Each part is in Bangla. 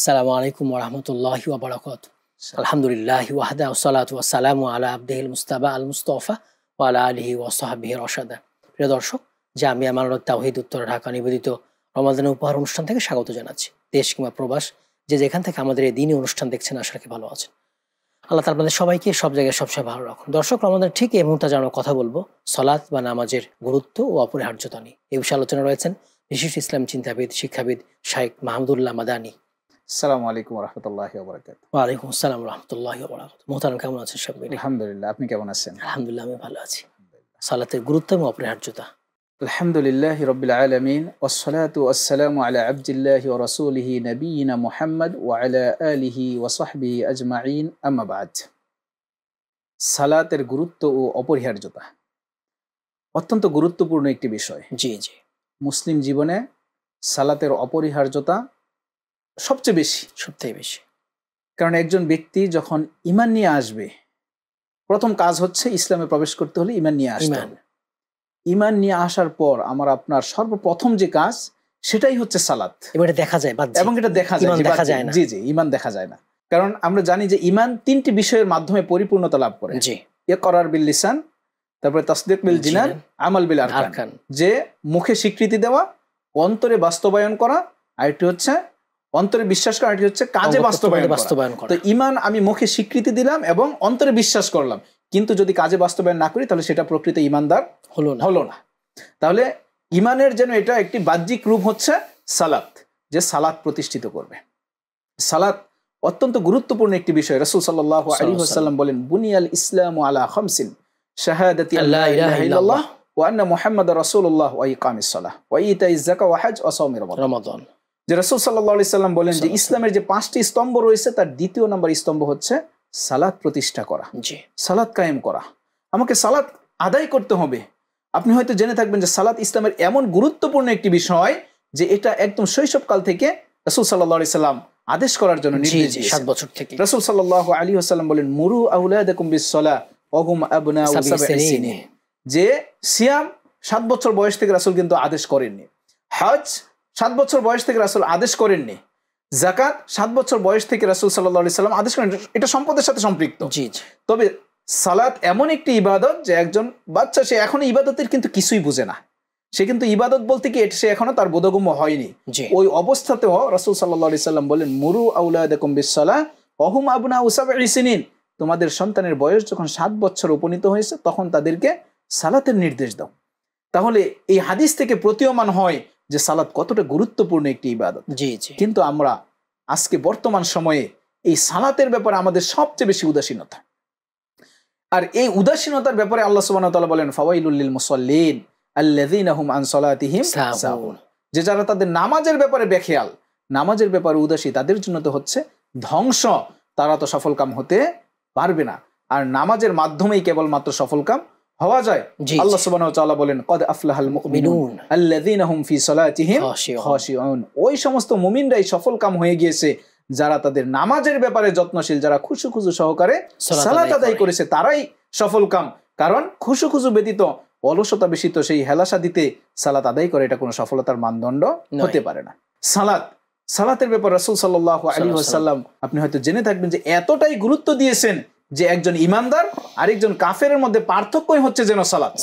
আসসালামু আলাইকুম ওয়া রাহমাতুল্লাহি ওয়া বারাকাতুহু। আলহামদুলিল্লাহি ওয়াহদা ওয়াসসালাতু ওয়াসসালামু আলা আবদিহিল মুস্তাবা আল মুস্তাফা ওয়া আলা আলিহি ওয়া সাহবিহি রাশাদা। প্রিয় দর্শক, জামিয়া মানরত তাওহীদ উত্তর ঢাকা নিবেদিত রমাদানের উপহার অনুষ্ঠান থেকে স্বাগত জানাচ্ছি। দেশ কিংবা প্রবাস যে যেখান থেকে আমাদের এই দিনই অনুষ্ঠান দেখছেন, আশা রাখি ভালো আছেন। আল্লাহ তাআলা আপনাদের সবাইকে সব জায়গায় সবসময় ভালো রাখুন। দর্শক, রমাদানের ঠিক এই মুহূর্তে আমরা কথা বলবো সালাত বা নামাজের গুরুত্ব ও অপরিহার্যতা নিয়ে। এই বিষয়ে আলোচনা রয়েছেন বিশিষ্ট ইসলাম চিন্তাবিদ, শিক্ষাবিদ শাইখ মাহমুদুল্লাহ মাদানী। আসসালামু আলাইকুম ওয়া রাহমাতুল্লাহি ওয়া বারাকাতুহু। ওয়া আলাইকুম আসসালাম ওয়া রাহমাতুল্লাহি ওয়া বারাকাতুহু। মোহতারাম, কেমন আছেন সব মিলে? আলহামদুলিল্লাহ, আপনি কেমন আছেন? আলহামদুলিল্লাহ, আমি ভালো আছি। সালাতের গুরুত্ব এবং অপরিহার্যতা। আলহামদুলিল্লাহি রাব্বিল আলামিন ওয়াসসালাতু ওয়াসসালামু আলা আবদিল্লাহি ওয়া রাসূলিহি নবিয়িনা মুহাম্মদ ওয়া আলা আলিহি ওয়া সাহবিহি আজমাইন, আম্মা বা'দ। সালাতের গুরুত্ব ও অপরিহার্যতা অত্যন্ত গুরুত্বপূর্ণ একটি বিষয়। জি জি, মুসলিম জীবনে সালাতের অপরিহার্যতা সবচেয়ে বেশি। কারণ একজন ব্যক্তি যখন ঈমান নিয়ে আসবে, প্রথম কাজ হচ্ছে ইসলামে প্রবেশ করতে হলে ঈমান নিয়ে আসতে হবে। ঈমান নিয়ে আসার পর আপনার সর্বপ্রথম যে কাজ, সেটাই হচ্ছে সালাত। এবং এটা দেখা যায় না। জি, ঈমান দেখা যায় না। কারণ আমরা জানি যে ঈমান তিনটি বিষয়ের মাধ্যমে পরিপূর্ণতা লাভ করে। জি, ইকরার বিল লিসান, তারপরে তাসদীক বিল জিনান, আমাল বিল আরকান। যে মুখে স্বীকৃতি দেওয়া, অন্তরে বাস্তবায়ন করা, আর এটি হচ্ছে অন্তরে বিশ্বাস করা, এটি হচ্ছে কাজে বাস্তবায়ন করা। তো ঈমান আমি মুখে স্বীকৃতি দিলাম এবং অন্তরে বিশ্বাস করলাম, কিন্তু যদি কাজে বাস্তবায়ন না করি তাহলে সেটা প্রকৃত ঈমানদার হলো না। তাহলে ঈমানের যেন এটা একটি বাহ্যিক রূপ হচ্ছে সালাত, যে সালাত প্রতিষ্ঠিত করবে। সালাত অত্যন্ত গুরুত্বপূর্ণ একটি বিষয়। রাসূল সাল্লাল্লাহু আলাইহি ওয়াসাল্লাম বলেন, বুনিয়াল ইসলামু আলা খামসিন, শাহাদাতি আল্লা ইলাহা ইল্লাল্লাহ ওয়া আন্না মুহাম্মাদার রাসূলুল্লাহ ওয়া ইকামিস সালাহ ওয়া ইতাইজ যাকাত ওয়া হজ ওয়া সাওমি রমাদান। যে রাসূল সাল্লাল্লাহু আলাইহি সাল্লাম বলেন যে ইসলামের যে 5টি স্তম্ভ রয়েছে, তার দ্বিতীয় নম্বর স্তম্ভ হচ্ছে সালাত প্রতিষ্ঠা করা, সালাত কায়েম করা। আমাকে সালাত আদায় করতে হবে। আপনি হয়তো জেনে থাকবেন যে সালাত ইসলামের এমন গুরুত্বপূর্ণ একটি বিষয় যে এটা একদম শৈশবকাল থেকে রাসূল সাল্লাল্লাহু আলাইহি সাল্লাম আদেশ করার জন্য নির্দেশ দিয়েছেন। 7 বছর থেকে রাসূল সাল্লাল্লাহু আলাইহি ওয়াসাল্লাম বলেন, মুরু আওলাদাকুম বিস-সালাহ ওয়া হুম আবনাউ 7 সিনিন। যে সিয়াম 7 বছর বয়স থেকে রাসূল কিন্তু আদেশ করেননি। হজ 7 বছর বয়স থেকে রাসূল আদেশ করেননি। যাকাত 7 বছর বয়স থেকে রাসূল সাল্লাল্লাহু আলাইহি সাল্লাম আদেশ করেন। এটা সম্পদের সাথে সম্পৃক্ত। তবে সালাত এমন একটি ইবাদত যে একজন বাচ্চা, সে এখনো ইবাদতের কিন্তু কিছুই বুঝে না। সে কিন্তু ইবাদত বলতে কি সে এখনো তার বোধগম্য হয়নি। ওই অবস্থাতেও রাসূল সাল্লাল্লাহু আলাইহি সাল্লাম বলেন, মুরু আওলাদাকুম বিস-সালাহ ওয়া হুম আবনাউ 7 সিনিন। তোমাদের সন্তানের বয়স যখন 7 বছর উপনীত হয়েছে, তখন তাদেরকে সালাতের নির্দেশ দাও। তাহলে এই হাদিস থেকে প্রতীয়মান হয় যে সালাত কতটা গুরুত্বপূর্ণ একটি ইবাদত। কিন্তু আমরা আজকে বর্তমান সময়ে এই সালাতের ব্যাপারে আমাদের সবচেয়ে বেশি উদাসীনতা। আর এই উদাসীনতার ব্যাপারে আল্লাহ সুবহানাহু ওয়া তাআলা বলেন, ফাওয়াইলুল লিল মুসাল্লিন আল্লাযীনা হুম আন সালাতিহিম সাহুন। যে যারা তাদের নামাজের ব্যাপারে বেখেয়াল, নামাজের ব্যাপারে উদাসী, তাদের জন্য তো হচ্ছে ধ্বংস। তারা তো সফলকাম হতে পারবে না। আর নামাজের মাধ্যমেই কেবলমাত্র সফলকাম হওয়া যায়। আল্লাহ সুবহানাহু ওয়া তাআলা বলেন, কদ আফলাহাল মুমিনুন আল্লাযীনা হুম ফি সালাতিহিম খাশিউন। ওই সমস্ত মুমিনরাই সফলকাম হয়ে গিয়েছে যারা তাদের নামাজের ব্যাপারে যত্নশীল, যারা খুশু সহকারে সালাত আদায় করেছে, তারাই সফলকাম। কারণ খুশু ব্যতীত, অলসতা বেশিত সেই হেলাসা দিতে সালাত আদায় করে, এটা কোনো সফলতার মানদণ্ড হতে পারে না। সালাতের ব্যাপারে রাসূল সাল্লাল্লাহু আলাইহি ওয়াসাল্লাম আপনি হয়তো জেনে থাকবেন যে এতটাই গুরুত্ব দিয়েছেন যে একজন ঈমানদার আর একজন কাফেরের মধ্যে পার্থক্যই হচ্ছে যেন সালাত।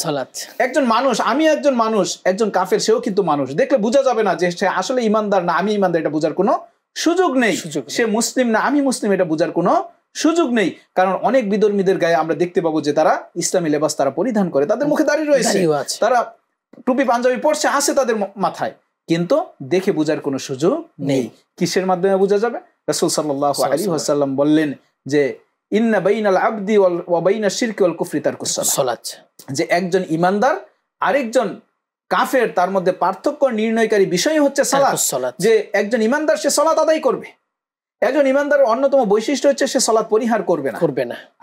একজন মানুষ, আমি একজন মানুষ, একজন কাফের সেও কিন্তু মানুষ। দেখলে বোঝা যাবে না যে সে আসলে ঈমানদার না আমি ঈমানদার, এটা বোঝার কোনো সুযোগ নেই। সে মুসলিম না আমি মুসলিম, এটা বোঝার কোনো সুযোগ নেই। কারণ অনেক বিধর্মীদের গায়ে আমরা দেখতে পাবো যে তারা ইসলামী লেবাস তারা পরিধান করে, তাদের মুখে দাড়ি রয়েছে, তারা টুপি পাঞ্জাবি পরছে, আছে তাদের মাথায়, কিন্তু দেখে বোঝার কোনো সুযোগ নেই। কিসের মাধ্যমে বোঝা যাবে? রাসূল সাল্লাল্লাহু আলাইহি ওয়াসাল্লাম বললেন যে ইন্না বাইনাল আবদি ওয়া বাইনাশ শিরকি ওয়াল কুফরি তারকুস সালাত। যে একজন ঈমানদার আরেকজন কাফের, তার মধ্যে পার্থক্য নির্ণয়কারী বিষয় হচ্ছে সালাত। যে একজন ঈমানদার সে সালাত আদায় করবে। একজন ঈমানদারের অন্যতম বৈশিষ্ট্য হচ্ছে সে সালাত পরিহার করবে না।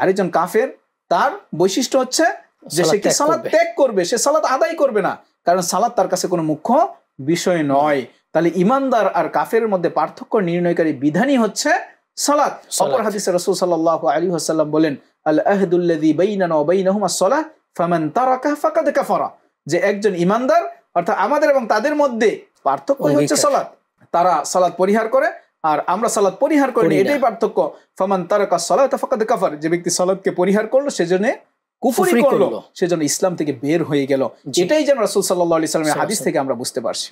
আরেকজন কাফের, তার বৈশিষ্ট্য হচ্ছে যে সে কি সালাত ত্যাগ করবে, সে সালাত আদায় করবে না, কারণ সালাত তার কাছে কোনো মুখ্য বিষয় নয়। তাহলে ঈমানদার আর কাফের মধ্যে পার্থক্য নির্ণয়কারী বিধানই হচ্ছে সালাত। অপর হাদিসে রাসূল সাল্লাল্লাহু আলাইহি ওয়াসাল্লাম বলেন, আল আহদুল্লাযী বাইনানা ওয়া বাইনাহুমা সালাহ ফামান তারাকা ফাকাদ কাফারা। যে একজন ঈমানদার অর্থাৎ আমাদের এবং তাদের মধ্যে পার্থক্য হচ্ছে সালাত। তারা সালাত পরিহার করে আর আমরা সালাত পরিহার করি, এটাই পার্থক্য। ফামান তারাকা সালাতা ফাকাদ কাফার, যে ব্যক্তি সালাতকে পরিহার করলো সেজন্য কুফরি করলো, সেজন্য ইসলাম থেকে বের হয়ে গেল। এটাই যেন রাসূল সাল্লাল্লাহু আলাইহি ওয়াসাল্লামের হাদিস থেকে আমরা বুঝতে পারছি।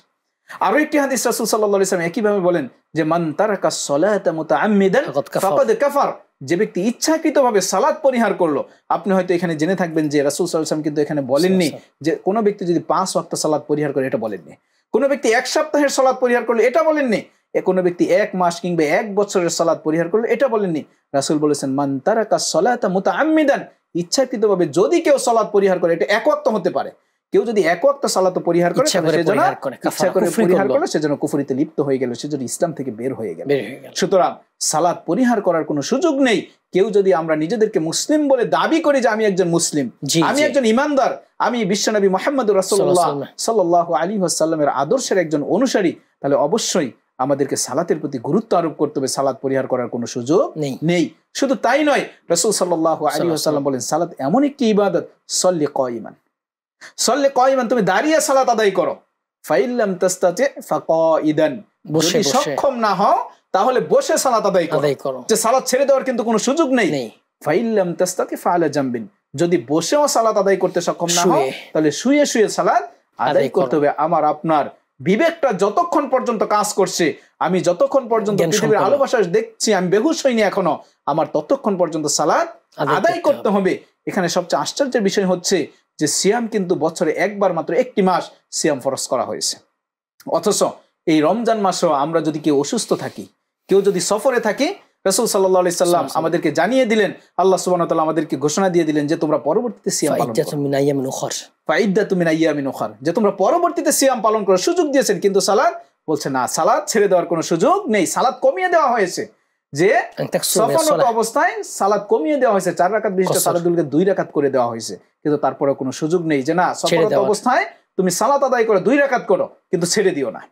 আরো একটি হাদিস রাসূল সাল্লাল্লাহু আলাইহি ওয়াসাল্লাম একইভাবে বলেন যে মান তারাকা সালাতা মুতাআম্মিদান ফাকাদ কাফার, যে ব্যক্তি ইচ্ছাকৃতভাবে সালাত পরিহার করলো। আপনি হয়তো এখানে জেনে থাকবেন যে রাসূল সাল্লাল্লাহু আলাইহি ওয়াসাল্লাম কিন্তু এখানে বলেননি যে কোনো ব্যক্তি যদি 5 ওয়াক্ত সালাত পরিহার করে, এটা বলেননি। কোনো ব্যক্তি 1 সপ্তাহের সালাত পরিহার করলো, এটা বলেননি। কোনো ব্যক্তি 1 মাস কিংবা 1 বছরের সালাত পরিহার করলো, এটা বলেননি। রাসূল বলেছেন মান তারাকা সালাতা মুতাআম্মিদান, ইচ্ছাকৃতভাবে যদি কেউ সালাত পরিহার করে, এটা 1 ওয়াক্ত হতে পারে, কেউ যদি 1 ওয়াক্ত সালাত পরিহার করে সেজন্য ইচ্ছা করে পরিহার করলো, সেজন্য কুফরিতে লিপ্ত হয়ে গেল, সেজন্য ইসলাম থেকে বের হয়ে গেল। সুতরাং সালাত পরিহার করার কোনো সুযোগ নেই। কেউ যদি আমরা নিজেদেরকে মুসলিম বলে দাবি করি যে আমি একজন মুসলিম, আমি একজন ইমানদার, আমি বিশ্বনবী মুহাম্মদুর রাসূলুল্লাহ সাল্লাল্লাহু আলাইহি ওয়াসাল্লামের আদর্শের একজন অনুসারী, তাহলে অবশ্যই আমাদেরকে সালাতের প্রতি গুরুত্ব আরোপ করতে হবে। সালাত পরিহার করার কোনো সুযোগ নেই। শুধু তাই নয়, রাসূল সাল্লাল্লাহু আলাইহি ওয়াসাল্লাম বলেন সালাত এমন একটি ইবাদত, সল্লি কায়িমান, সল্লি কায়িমান, তুমি দাঁড়িয়ে সালাত আদায় করো। ফাইল্লাম তাস্তাতি ফাকাইদান, যদি সক্ষম না হও তাহলে বসে সালাত আদায় করো। যে সালাত ছেড়ে দেওয়ার কিন্তু কোনো সুযোগ নেই। ফাইল্লাম তাস্তাতি ফাআলা জামবিন, যদি বসেও সালাত আদায় করতে সক্ষম না হও তাহলে শুয়ে শুয়ে সালাত আদায় করতে হবে। আমার আপনার বিবেকটা যতক্ষণ পর্যন্ত কাজ করছে, আমি যতক্ষণ পর্যন্ত পৃথিবীর আলো বাতাস দেখছি, আমি বেহুশ হইনি এখনো, আমার ততক্ষণ পর্যন্ত সালাত আদায় করতে হবে। এখানে সবচেয়ে আশ্চর্যের বিষয় হচ্ছে যে সিয়াম কিন্তু বছরে একবার মাত্র একটি মাস সিয়াম ফরজ করা হয়েছে। অথচ এই রমজান মাসেও আমরা যদি কেউ অসুস্থ থাকি, কেউ যদি সফরে থাকি, রাসূল সাল্লাল্লাহু আলাইহি সাল্লাম আমাদেরকে জানিয়ে দিলেন, আল্লাহ সুবহানাহু ওয়া তাআলা আমাদেরকে ঘোষণা দিয়ে দিলেন যে তোমরা পরবর্তীতে সিয়াম পালন করো। ফাইদ্দাতুম মিন আইয়ামিন উখর, যে তোমরা পরবর্তীতে সিয়াম পালন করার সুযোগ দিয়েছেন, কিন্তু সালাত বলছে না, সালাত ছেড়ে দেওয়ার কোনো সুযোগ নেই। সালাত কমিয়ে দেওয়া হয়েছে, যে সফররত অবস্থায় সালাত কমিয়ে দেওয়া হয়েছে, 4 রাকাত বিশিষ্ট সালাতগুলোকে 2 রাকাত করে দেওয়া হয়েছে, কিন্তু তারপরে কোনো সুযোগ নেই যে না, সফররত অবস্থায় তুমি সালাত আদায় করো, 2 রাকাত করো, কিন্তু ছেড়ে দিও না।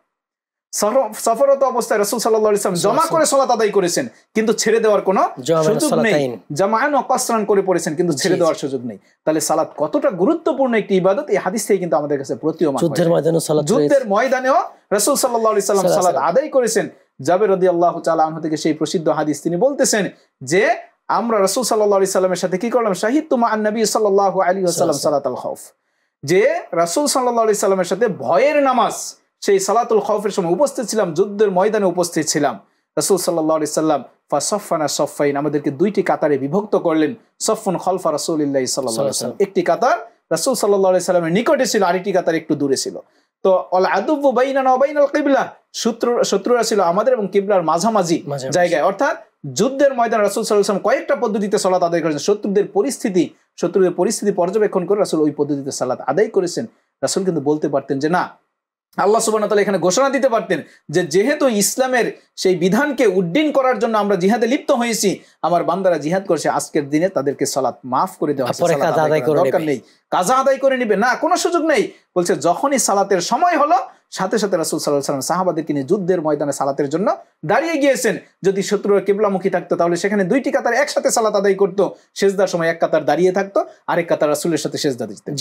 সফররত অবস্থায় রাসূল সাল্লাল্লাহু আলাইহি ওয়াসাল্লাম জমা করে সালাত আদায় করেছেন, কিন্তু ছেড়ে দেওয়ার কোনো সুযোগ নেই। জামাআন ও কসরান করে পড়েছেন, কিন্তু ছেড়ে দেওয়ার সুযোগ নেই। তাহলে সালাত কতটা গুরুত্বপূর্ণ একটি ইবাদত, এই হাদিস থেকে কিন্তু আমাদের কাছে প্রতীয়মান। যুদ্ধের ময়দানেও রাসূল সাল্লাল্লাহু আলাইহি ওয়াসাল্লাম সালাত আদায় করেছেন। জাবের রাদিয়াল্লাহু তাআলা আনহু থেকে সেই প্রসিদ্ধ হাদিস, তিনি বলতেছেন যে আমরা রাসূল সাল্লাল্লাহু আলাইহি সাল্লামের সাথে কি করলাম, শাহিদতু মা'আন নবী সাল্লাল্লাহু আলাইহি ওয়াসাল্লাম সালাতুল খাউফ, যে রাসূল সাল্লাল্লাহু আলাইহি সাল্লামের সাথে ভয়ের নামাজ, সেই সালাতুল খাউফের সময় উপস্থিত ছিলাম, যুদ্ধের ময়দানে উপস্থিত ছিলাম। রাসূল সাল্লাল্লাহু আলাইহি সাল্লাম ফাসাফানা সাফাইন, আমাদেরকে 2টি কাতারে বিভক্ত করলেন। সাফুন খালফা রাসূলিল্লাহি সাল্লাল্লাহু আলাইহি ওয়াসাল্লাম, একটি কাতার রাসূল সাল্লাল্লাহু আলাইহি সাল্লামের নিকটে ছিল, আরেকটি কাতার একটু দূরে ছিল। তো আল আদুবু বাইনানা ওয়া বাইনাল কিবলা, শত্রুরা ছিল আমাদের এবং কিবলার মাঝামাঝি জায়গায়। অর্থাৎ যুদ্ধের ময়দানে রাসূল সাল্লাল্লাহু আলাইহি ওয়াসাল্লাম কয়েকটা পদ্ধতিতে সালাত আদায় করেছেন। শত্রুদের পরিস্থিতি পর্যবেক্ষণ করে রাসূল ওই পদ্ধতিতে সালাত আদায় করেছেন। রাসূল কিন্তু বলতে পারতেন যে না, আল্লাহ সুবহানাহু ওয়া তাআলা এখানে ঘোষণা দিতে পারতেন যে যেহেতু ইসলামের সেই বিধানকে উড্ডীন করার জন্য আমরা জিহাদে লিপ্ত হয়েছি, আমার বান্দারা জিহাদ করেছে, আজকের দিনে তাদেরকে সালাত মাফ করে দেওয়া হয়েছে, দরকার নেই, কাজা আদায় করে নিবে না, কোনো সুযোগ নেই। বলছে যখনই সালাতের সময় হলো, সাথে সাথে রাসূল সাল্লাল্লাহু আলাইহি ওয়াসাল্লাম সাহাবাদেরকে নিয়ে যুদ্ধের ময়দানে সালাতের জন্য দাঁড়িয়ে গিয়েছেন। যদি শত্রুরা কিবলামুখী থাকতো তাহলে সেখানে 2টি কাতার একসাথে সালাত আদায় করতো, সেজদার সময় এক কাতার দাঁড়িয়ে থাকতো, আরেক কাতার রাসূলের সাথে সেজদা দিতেন।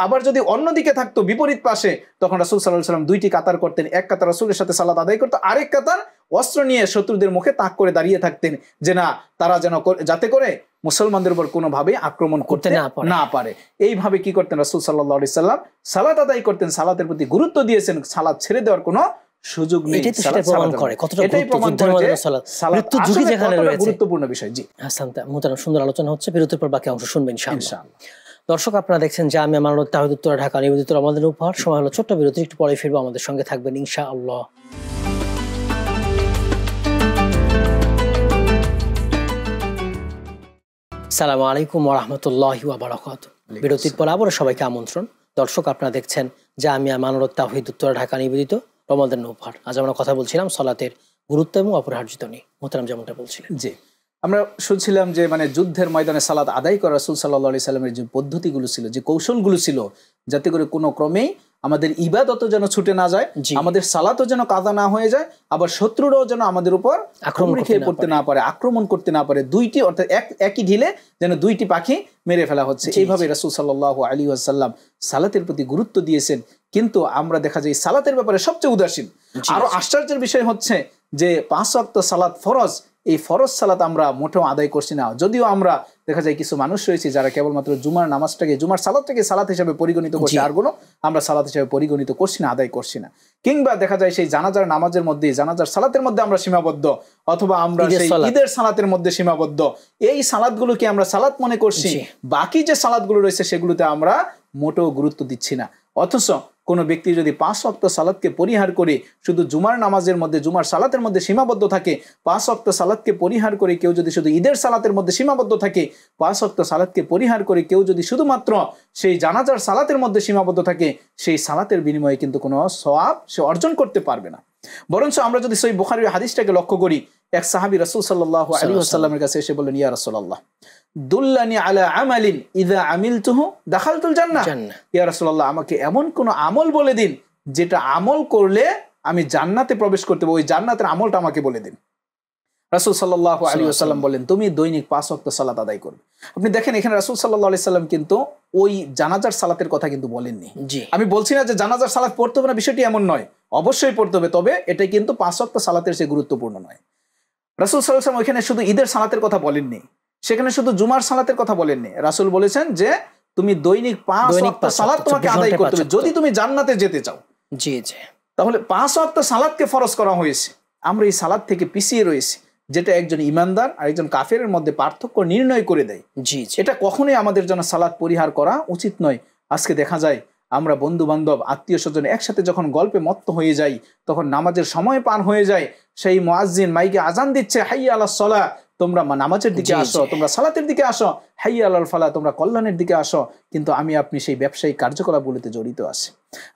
আবার যদি অন্যদিকে থাকতো বিপরীত পাশে, তখন রাসূল সাল্লাল্লাহু আলাইহি ওয়াসাল্লাম 2টি কাতার করতেন, এক কাতার রাসূলের সাথে সালাত আদায় করতো, আরেক কাতার অস্ত্র নিয়ে শত্রুদের মুখে তাক করে দাঁড়িয়ে থাকতেন, যে না, তারা যেন যাতে করে মুসলমানদের উপর কোনোভাবে আক্রমণ করতে না পারে। এইভাবে কি করতেন রাসূল সাল্লাল্লাহু আলাইহি সাল্লাম, সালাত আদায় করতেন, সালাতের প্রতি গুরুত্ব দিয়েছেন, সালাত ছেড়ে দেওয়ার কোনো সুযোগ নেই। এটাই প্রমাণ করে গুরুত্বপূর্ণ বিষয়। জি হাসান, সুন্দর আলোচনা হচ্ছে, বিরতির পর বাকি অংশ শুনবেন ইনশাআল্লাহ। দর্শক, আপনারা দেখছেন জামিয়া মানরুল তাওহীদ উত্তরা, ঢাকা নিবেদিত রমাদান উপহার। সময় হলো ছোট্ট বিরতি, একটু পরে ফিরবো, আমাদের সঙ্গে থাকবেন ইনশাআল্লাহ। আসসালামু আলাইকুম ওয়া রাহমাতুল্লাহি ওয়া বারাকাতুহু। বিরতির পর আবারও সবাইকে আমন্ত্রণ। দর্শক, আপনারা দেখছেন জামিয়া মানরুল তাওহীদ উত্তরা, ঢাকা নিবেদিত রমাদান উপহার। আজ আমরা কথা বলছিলাম সালাতের গুরুত্ব এবং অপরিহার্যতা নিয়ে। মোহতারাম যেমনটা বলছিলেন, জি, আমরা শুনছিলাম যে মানে যুদ্ধের ময়দানে সালাত আদায় করা রাসূল সাল্লাল্লাহু আলাইহি সাল্লামের যে পদ্ধতিগুলো ছিল, যে কৌশলগুলো ছিল, যাতে করে কোনো ক্রমেই আমাদের ইবাদতও যেন ছুটে না যায়, আমাদের সালাতও যেন কাজা না হয়ে যায়, আবার শত্রুরাও যেন আমাদের উপর আক্রমণ করতে না পারে। 2টি, অর্থাৎ একই ঢিলে যেন 2টি পাখি মেরে ফেলা হচ্ছে। এইভাবে রাসূল সাল্লাল্লাহু আলাইহি ওয়াসাল্লাম সালাতের প্রতি গুরুত্ব দিয়েছেন। কিন্তু আমরা দেখা যায় সালাতের ব্যাপারে সবচেয়ে উদাসীন। আরো আশ্চর্যের বিষয় হচ্ছে যে 5 ওয়াক্ত সালাত ফরজ, এই ফরজ সালাত আমরা মোটেও আদায় করছি না। যদিও আমরা দেখা যায় কিছু মানুষ রয়েছে যারা কেবলমাত্র জুমার নামাজটাকে, জুমার সালাতটাকে সালাত হিসেবে পরিগণিত করছে, আরগুলো আমরা সালাত হিসেবে পরিগণিত করছি না, আদায় করছি না। কিংবা দেখা যায় সেই জানাজার নামাজের মধ্যে, জানাজার সালাতের মধ্যে আমরা সীমাবদ্ধ, অথবা আমরা সেই ঈদের সালাতের মধ্যে সীমাবদ্ধ। এই সালাতগুলোকে আমরা সালাত মনে করছি, বাকি যে সালাতগুলো রয়েছে সেগুলোতে আমরা মোটেও গুরুত্ব দিচ্ছি না। অথচ কোন ব্যক্তি যদি 5 ওয়াক্ত সালাতকে পরিহার করে শুধু জুমার নামাজের মধ্যে, জুমার সালাতের মধ্যে সীমাবদ্ধ থাকে, 5 ওয়াক্ত সালাতকে পরিহার করে কেউ যদি শুধু ঈদের সালাতের মধ্যে সীমাবদ্ধ থাকে, 5 ওয়াক্ত সালাতকে পরিহার করে কেউ যদি শুধুমাত্র সেই জানাজার সালাতের মধ্যে সীমাবদ্ধ থাকে, সেই সালাতের বিনিময়ে কিন্তু কোনো সওয়াব সে অর্জন করতে পারবে না। বরঞ্চ আমরা যদি সহিহ বুখারীর হাদিসটাকে লক্ষ্য করি, এক সাহাবী রাসূল সাল্লাল্লাহু আলাইহি ওয়াসাল্লামের কাছে এসে বললেন, ইয়া রাসূলুল্লাহ দুল্লানি আলা আমালিন ইযা আমিলতুহু দাখালতুল জান্নাহ। ইয়া রাসূলুল্লাহ, আমাকে এমন কোন আমল বলে দিন যেটা আমল করলে আমি জান্নাতে প্রবেশ করতে পারবো, ওই জান্নাতের আমলটা আমাকে বলে দিন। রাসূল সাল্লাল্লাহু আলাইহি ওয়াসাল্লাম বলেন, তুমি দৈনিক 5 ওয়াক্ত সালাত আদায় করবে। আপনি দেখেন এখানে রাসূল সাল্লাল্লাহু আলাইহি সাল্লাম কিন্তু ওই জানাজার সালাতের কথা কিন্তু বলেননি। আমি বলছি না যে জানাজার সালাত পড়তে হবে না, বিষয়টি এমন নয়, অবশ্যই পড়তে হবে, তবে এটা কিন্তু 5 ওয়াক্ত সালাতের চেয়ে গুরুত্বপূর্ণ নয়। রাসূল সাল্লাল্লাহু আলাইহি ওয়াসাল্লাম ওখানে শুধু ঈদের সালাতের কথা বলেননি, সেখানে শুধু জুমার সালাতের কথা বলেননি। রাসূল বলেছেন যে তুমি দৈনিক 5 ওয়াক্ত সালাত তোমাকে আদায় করতে হবে যদি তুমি জান্নাতে যেতে চাও। জি জি। তাহলে 5 ওয়াক্ত সালাতকে ফরজ করা হয়েছে, আমরা এই সালাত থেকে পিছিয়ে রয়েছি, যেটা একজন ইমানদার আর একজন কাফেরের মধ্যে পার্থক্য নির্ণয় করে দেয়। জি, এটা কখনোই আমাদের জন্য সালাত পরিহার করা উচিত নয়। আজকে দেখা যায় আমরা বন্ধু বান্ধব আত্মীয় স্বজন একসাথে যখন গল্পে মত্ত হয়ে যাই, তখন নামাজের সময় পার হয়ে যায়, সেই মুয়াজ্জিন মাইকে আজান দিচ্ছে, হাইয়া আলাস সালাহ, তোমরা নামাজের দিকে আসো, তোমরা সালাতের দিকে আসো, হাইয়া আলাল ফালাহ, তোমরা কল্যাণের দিকে আসো। কিন্তু আমি আপনি সেই ব্যবসায়িক কার্যকলাপগুলিতে জড়িত আছি,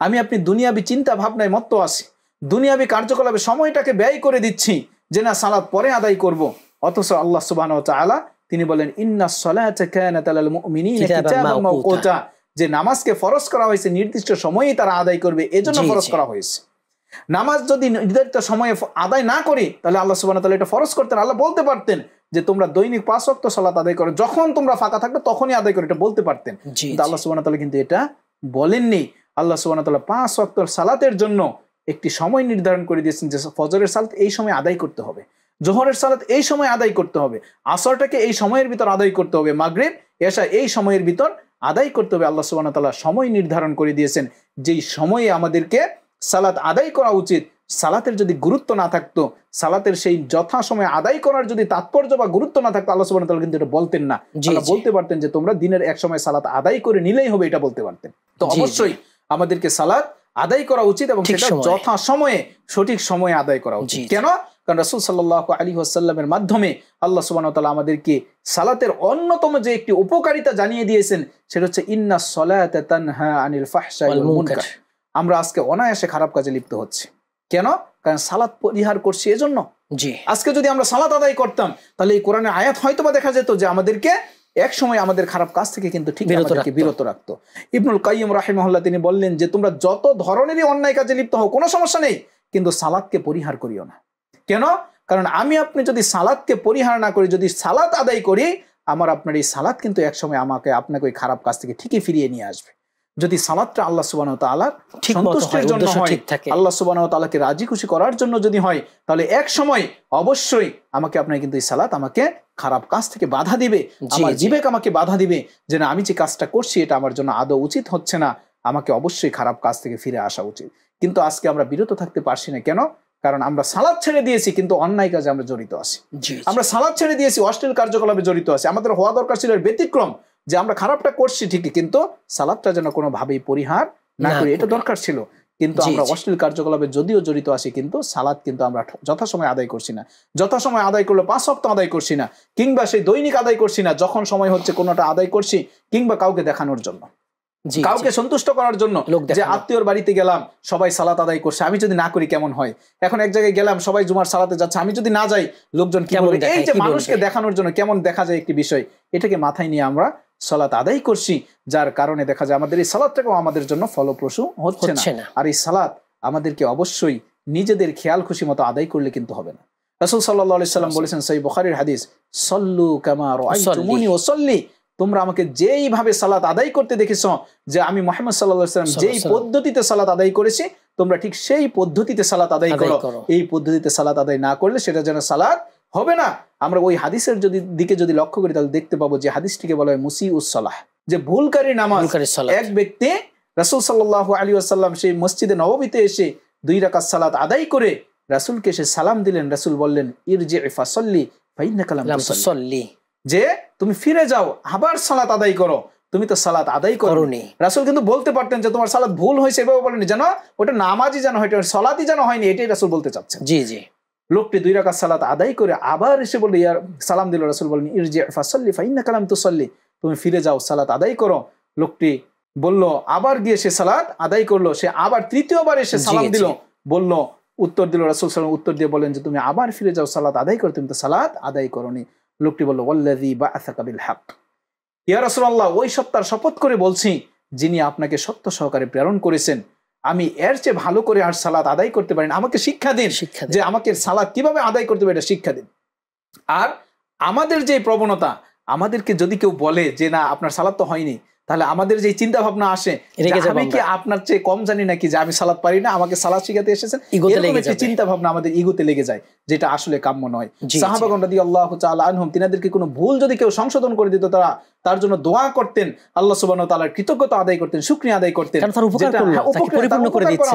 আমি আপনি দুনিয়াবি চিন্তা ভাবনায় মত্ত আছি, দুনিয়াবি কার্যকলাপে সময়টাকে ব্যয় করে দিচ্ছি যে না সালাত পরে আদায় করব। অথচ আল্লাহ সুবহানাহু ওয়া তাআলা তিনি বলেন, ইন্নাস সালাতা কানাত আলাল মুমিনিনা কিতাবাম মাওকুতা, যে নামাজকে ফরজ করা হয়েছে নির্দিষ্ট সময়েই তারা আদায় করবে, এজন্য ফরজ করা হয়েছে। নামাজ যদি নির্ধারিত সময়ে আদায় না করি তাহলে আল্লাহ সুবহানাহু ওয়া তাআলা এটা ফরজ করতেন। আল্লাহ বলতে পারতেন যে তোমরা দৈনিক 5 ওয়াক্ত সালাত আদায় করো, যখন তোমরা ফাঁকা থাকবে তখনই আদায় করো, এটা বলতে পারতেন। কিন্তু আল্লাহ সুবহানাহু ওয়া তাআলা কিন্তু এটা বলেননি। আল্লাহ সুবহানাহু ওয়া তাআলা 5 ওয়াক্ত সালাতের জন্য একটি সময় নির্ধারণ করে দিয়েছেন যে ফজরের সালাত এই সময় আদায় করতে হবে, জোহরের সালাত এই সময় আদায় করতে হবে, আসরটাকে এই সময়ের ভিতর আদায় করতে হবে, মাগরিব এশা এই সময়ের ভিতর আদায় করতে হবে। আল্লাহ সুবহানাহু ওয়া তাআলা সময় নির্ধারণ করে দিয়েছেন, যেই সময়ে আমাদেরকে সালাত আদায় করা উচিত। সালাতের যদি গুরুত্ব না থাকতো, সালাতের সেই যথা সময় আদায় করার যদি তাৎপর্য বা গুরুত্ব না থাকতো, আল্লাহ সুবহানাহু ওয়া তাআলা কিন্তু এটা বলতেন না। আল্লাহ বলতে পারতেন যে তোমরা দিনের এক সময় সালাত আদায় করে নিলেই হবে, এটা বলতে পারতেন। তো অবশ্যই আমাদেরকে সালাত আদায় করা উচিত এবং সেটা যথা সময়ে সঠিক সময়ে আদায় করা উচিত। কেন? কারণ রাসূল সাল্লাল্লাহু আলাইহি ওয়াসাল্লামের মাধ্যমে আল্লাহ সুবহানাহু ওয়া তাআলা আমাদেরকে সালাতের অন্যতম যে একটি উপকারিতা জানিয়ে দিয়েছেন, সেটা হচ্ছে ইন্নাস সালাতা তানহা আনিল ফাহশাই ওয়াল মুনকার। আমরা আজকে অনায়াসে খারাপ কাজে লিপ্ত হচ্ছি। কেন? কারণ সালাত পরিহার করছি এজন্য। জি, আজকে যদি আমরা সালাত আদায় করতাম তাহলে এই কোরআনের আয়াত হয়তোবা দেখা যেত যে আমাদেরকে এক সময় আমাদের খারাপ কাজ থেকে কিন্তু ঠিক বিরত রাখতো। ইবনুল কাইয়িম রাহিমাহুল্লাহ তিনি বললেন যে তোমরা যত ধরনেরই অন্যায় কাজে লিপ্ত হও কোনো সমস্যা নেই, কিন্তু সালাতকে পরিহার করিও না। কেন? কারণ আমি আপনি যদি সালাতকে পরিহার না করি, যদি সালাত আদায় করি, আমার আপনার এই সালাত কিন্তু এক সময় আমাকে আপনাকে ওই খারাপ কাজ থেকে ঠিকই ফিরিয়ে নিয়ে আসবে। যদি সালাতটা আল্লাহ সুবহানাহু ওয়া তাআলার সন্তুষ্টির জন্য হয়, আল্লাহ সুবহানাহু ওয়া তাআলাকে রাজি খুশি করার জন্য যদি হয়, তাহলে এক সময় অবশ্যই আমাকে আপনার কিন্তু এই সালাত আমাকে খারাপ কাজ থেকে বাধা দিবে, আমার বিবেক আমাকে বাধা দিবে যে না আমি যে কাজটা করছি এটা আমার জন্য আদৌ উচিত হচ্ছে না, আমাকে অবশ্যই খারাপ কাজ থেকে ফিরে আসা উচিত। কিন্তু আজকে আমরা বিরত থাকতে পারছি না। কেন? কারণ আমরা সালাত ছেড়ে দিয়েছি কিন্তু অন্যায় কাজে আমরা জড়িত আছি। আমরা সালাত ছেড়ে দিয়েছি, অশ্লীল কার্যকলাপে জড়িত আছি। আমাদের হওয়া দরকার ছিল এর ব্যতিক্রম, যে আমরা খারাপটা করছি ঠিকই কিন্তু সালাতটা যেন কোনোভাবেই পরিহার না করি, এটা দরকার ছিল। কিন্তু আমরা অশ্লীল কার্যকলাপে যদিও জড়িত আছি, কিন্তু সালাত কিন্তু আমরা যথাসময় আদায় করছি না। যথাসময় আদায় করলে 5 ওয়াক্ত আদায় করছি না, কিংবা সেই দৈনিক আদায় করছি না, যখন সময় হচ্ছে কোনোটা আদায় করছি, কিংবা কাউকে দেখানোর জন্য, কাউকে সন্তুষ্ট করার জন্য। যে আত্মীয়র বাড়িতে গেলাম, সবাই সালাত আদায় করছে, আমি যদি না করি কেমন হয়? এখন এক জায়গায় গেলাম, সবাই জুমার সালাতে যাচ্ছে, আমি যদি না যাই লোকজন কি বলবে? এই যে মানুষকে দেখানোর জন্য কেমন দেখা যায় একটি বিষয়, এটাকে মাথায় নিয়ে আমরা সালাত আদায় করছি, যার কারণে দেখা যায় আমাদের এই সালাতটাও আমাদের জন্য ফলপ্রসূ হচ্ছে না। আর এই সালাত আমাদেরকে অবশ্যই নিজেদের খেয়াল খুশি মতো আদায় করলে কিন্তু হবে না। রাসূল সাল্লাল্লাহু আলাইহি সাল্লাম বলেছেন, সহিহ বুখারীর হাদিস, সাল্লু কামা রাআইতুমুনি ওয়াসাল্লি, তোমরা আমাকে যেইভাবে সালাত আদায় করতে দেখেছো, যে আমি মুহাম্মদ সাল্লাল্লাহু আলাইহি ওয়াসাল্লাম যেই পদ্ধতিতে সালাত আদায় করেছি, তোমরা ঠিক সেই পদ্ধতিতে সালাত আদায় করো, এই পদ্ধতিতে সালাত আদায় না করলে সেটা যেন সালাত হবে না। আমরা ওই হাদিসের দিকে যদি লক্ষ্য করি তাহলে দেখতে পাবো যে হাদিসটিকে বলা হয় মুসিউস সালাহ, যে ভুলকারী নামাজ। এক ব্যক্তি রাসূল সাল্লাল্লাহু আলাইহি ওয়াসাল্লাম সেই মসজিদে নববীতে এসে 2 রাকাত সালাত আদায় করে রাসূলকে এসে সালাম দিলেন। রাসূল বললেন ইরজি ফাসাল্লি ফাইন্নাকা লাম তুসাল্লি, যে তুমি ফিরে যাও আবার সালাত আদায় করো, তুমি তো সালাত আদায় করোনি। রাসূল কিন্তু বলতে পারতেন যে তোমার সালাত ভুল হয়েছে, এভাবে বলেনি, যেন ওটা নামাজই যেন হয়, সালাতই যেন হয়নি, এটাই রাসূল বলতে চাচ্ছেন। জি জি। লোকটি 2 রাকাত সালাত আদায় করে আবার এসে বলল সালাম দিল। রাসূল বললেন ইরজি ফাসাল্লি ফাইন্নাকা লাম তুসাল্লি, তুমি ফিরে যাও সালাত আদায় করো। লোকটি বলল, আবার গিয়ে সে সালাত আদায় করলো। সে আবার তৃতীয়বার এসে সালাম দিল, বলল, উত্তর দিল। রাসূল সাল্লাল্লাহু আলাইহি ওয়াসাল্লাম উত্তর দিয়ে বলেন যে তুমি আবার ফিরে যাও সালাত আদায় করো, তুমি তো সালাত আদায় করোনি। লোকটি বলল ওয়াল্লাযী বাআসাকা বিল হক, ইয়া রাসূলুল্লাহ, ওই সত্তার শপথ করে বলছি যিনি আপনাকে সত্য সহকারে প্রেরণ করেছেন, আমি এর চেয়ে ভালো করে আর সালাত আদায় করতে পারি না, আমাকে শিক্ষা দিন, যে আমাকে সালাত কিভাবে আদায় করতে হবে এটা শিক্ষা দিন। আর আমাদের যে প্রবণতা, আমাদেরকে যদি কেউ বলে যে না আপনার সালাত তো হয়নি, তাহলে আমাদের যে চিন্তা ভাবনা আসে আমি কি আপনার চেয়ে কম জানি নাকি, যে আমি সালাত পারি না, আমাকে সালাত শিখাতে এসেছেন, এরকম একটা চিন্তা ভাবনা আমাদের ইগোতে লেগে যায়, যেটা আসলে কাম্য নয়। সাহাবাগণ রাদিয়াল্লাহু তাআলা আনহুম, তিনাদেরকে কোনো ভুল যদি কেউ সংশোধন করে দিত, তারা তার জন্য দোয়া করতেন, আল্লাহ সুবহানাহু ওয়া তাআলার কৃতজ্ঞতা আদায় করতেন, শুকরিয়া আদায় করতেন,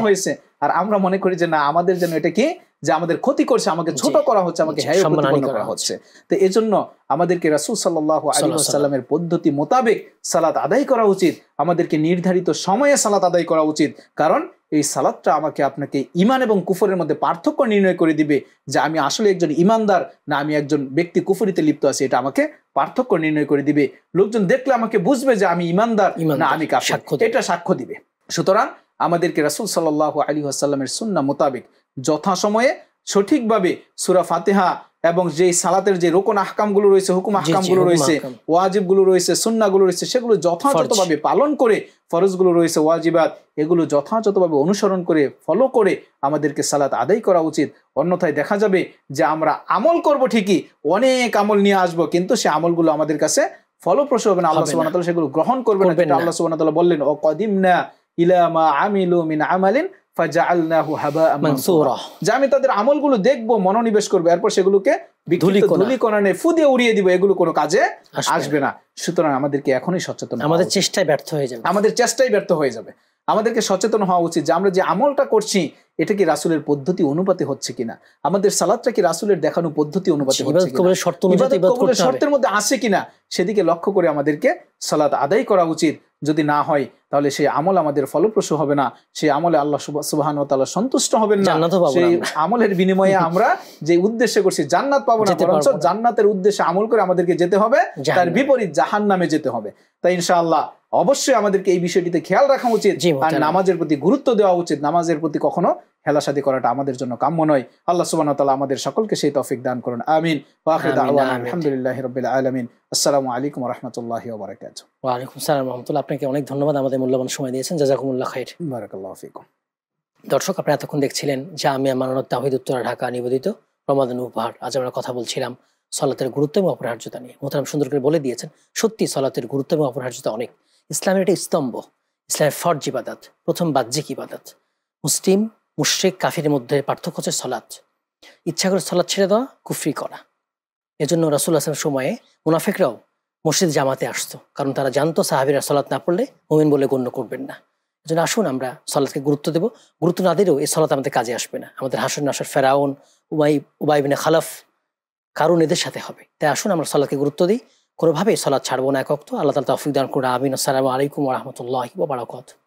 হয়েছে। আর আমরা মনে করি যে না, আমাদের জন্য এটা কি, যে আমাদের ক্ষতি করছে, আমাকে ছোট করা হচ্ছে, আমাকে হেয় প্রতিপন্ন করা হচ্ছে। তো এজন্য আমাদেরকে রাসূল সাল্লাল্লাহু আলাইহি ওয়াসাল্লামের পদ্ধতি মোতাবেক সালাত আদায় করা উচিত, আমাদেরকে নির্ধারিত সময়ে সালাত আদায় করা উচিত। কারণ এই সালাতটা আমাকে আপনাকে ঈমান এবং কুফরের মধ্যে পার্থক্য নির্ণয় করে দিবে, যে আমি আসলে একজন ঈমানদার না আমি একজন ব্যক্তি কুফরিতে লিপ্ত আছি, এটা আমাকে পার্থক্য নির্ণয় করে দিবে। লোকজন দেখলে আমাকে বুঝবে যে আমি ঈমানদার না আমি কাফির, এটা সাক্ষ্য দিবে। সুতরাং আমাদেরকে রাসূল সাল্লাল্লাহু আলাইহি ওয়াসাল্লামের সুন্নাহ মোতাবেক যথাসময়ে সঠিকভাবে সূরা ফাতিহা এবং যে সালাতের যে রুকুন আহকামগুলো রয়েছে, হুকুম আহকামগুলো রয়েছে, ওয়াজিবগুলো রয়েছে, সুন্নাহগুলো রয়েছে, সেগুলো যথাযথভাবে পালন করে, ফরজগুলো রয়েছে, ওয়াজিবাত, এগুলো যথাযথভাবে অনুসরণ করে ফলো করে আমাদেরকে সালাত আদায় করা উচিত। অন্যথায় দেখা যাবে যে আমরা আমল করব ঠিকই, অনেক আমল নিয়ে আসবো, কিন্তু সে আমলগুলো আমাদের কাছে ফলপ্রসূ হবে না, আল্লাহ সুবহানাহু ওয়া তাআলা সেগুলো গ্রহণ করবেন না। আল্লাহ সুবহানাহু ওয়া তাআলা বললেন ও কদিমনা ইলা মা আমিলু মিন আমালিন ফাজআলনাহু হাবাআম মানসুরা, যে আমি তাদের আমলগুলো দেখবো, মনোনিবেশ করবো, এরপর সেগুলোকে ধুলিকণায় ফু দিয়ে উড়িয়ে দিব, এগুলো কোনো কাজে আসবে না। সুতরাং আমাদেরকে এখনই সচেতন, আমাদের চেষ্টায় ব্যর্থ হয়ে যাবে, আমাদের চেষ্টাই ব্যর্থ হয়ে যাবে। আমাদেরকে সচেতন হওয়া উচিত যে আমরা যে আমলটা করছি এটা কি রাসূলের পদ্ধতি অনুপাতে হচ্ছে কিনা, আমাদের সালাতটা কি রাসূলের দেখানো পদ্ধতি অনুপাতে হচ্ছে কিনা, শর্তের মধ্যে আসে কিনা, সেদিকে লক্ষ্য করে আমাদেরকে সালাত আদায় করা উচিত। যদি না হয় তাহলে সেই আমল আমাদের ফলপ্রসূ হবে না, সেই আমলে আল্লাহ সুবহানাহু ওয়া তাআলা সন্তুষ্ট হবেন না, সেই আমলের বিনিময়ে আমরা যে উদ্দেশ্যে করছি জান্নাত পাবো না, বরঞ্চ জান্নাতের উদ্দেশ্যে আমল করে আমাদেরকে যেতে হবে, তার বিপরীত জাহান্নামে যেতে হবে। তাই ইনশাআল্লাহ অবশ্যই আমাদেরকে এই বিষয়টিতে খেয়াল রাখা উচিত, আর নামাজের প্রতি গুরুত্ব দেওয়া উচিত। নামাজের প্রতি কখনো হেলাসাদি করাটা আমাদের জন্য কাম্য নয়। আল্লাহ সুবহানাহু ওয়া তাআলা আমাদের সকলকে সেই তৌফিক দান করুন। আমিন। ওয়া আখিরু দাওয়ানা আলহামদুলিল্লাহি রাব্বিল আলামিন। আসসালামু আলাইকুম ওয়া রাহমাতুল্লাহি ওয়া বারাকাতুহু। ওয়া আলাইকুম আসসালাম ওয়া রাহমাতুল্লাহ। আপনাকে অনেক ধন্যবাদ আমাদের মূল্যবান সময় দিয়েছেন। জাযাকুমুল্লাহ খাইর। বারাকাল্লাহু ফিকুম। দর্শক, আপনারা এতক্ষণ দেখছিলেন জামিয়া মানরত তাওহীদ উত্তরা ঢাকা নিবেদিত রমাদান উপহার। আজ আমরা কথা বলছিলাম সালাতের গুরুত্ব এবং অপরিহার্যতা নিয়ে। মোহতারাম সুন্দর করে বলে দিয়েছেন, সত্যি সালাতের গুরুত্ব এবং অপরিহার্যতা অনেক। ইসলামের একটা স্তম্ভ, ইসলামের ফরজ ইবাদত, প্রথম বাহ্যিক ইবাদত। মুসলিম মুশরিক কাফিরের মধ্যে পার্থক্য হচ্ছে সালাত। ইচ্ছা করে সালাত ছেড়ে দেওয়া কুফরি করা। এজন্য রাসূলুল্লাহ সাল্লাল্লাহু আলাইহি ওয়াসাল্লামের সময়ে মুনাফিকরাও মসজিদ জামাতে আসতো, কারণ তারা জানতো সাহাবীরা সালাত না পড়লে মুমিন বলে গণ্য করবেন না। এজন্য আসুন আমরা সালাতকে গুরুত্ব দেব। গুরুত্ব না দিলেও এই সালাত আমাদের কাজে আসবে না। আমাদের হাসর নাসর ফেরাউন, উবাই ইবনে খালাফ, কারণ এদের সাথে হবে। তাই আসুন আমরা সালাতকে গুরুত্ব দিই, কোনোভাবেই সালাত ছাড়বো না এক ওয়াক্ত। আল্লাহ তাআলা তৌফিক দান করুন। আমিন। আসসালামু আলাইকুম ওয়া রাহমাতুল্লাহি ওয়া বারাকাতুহু।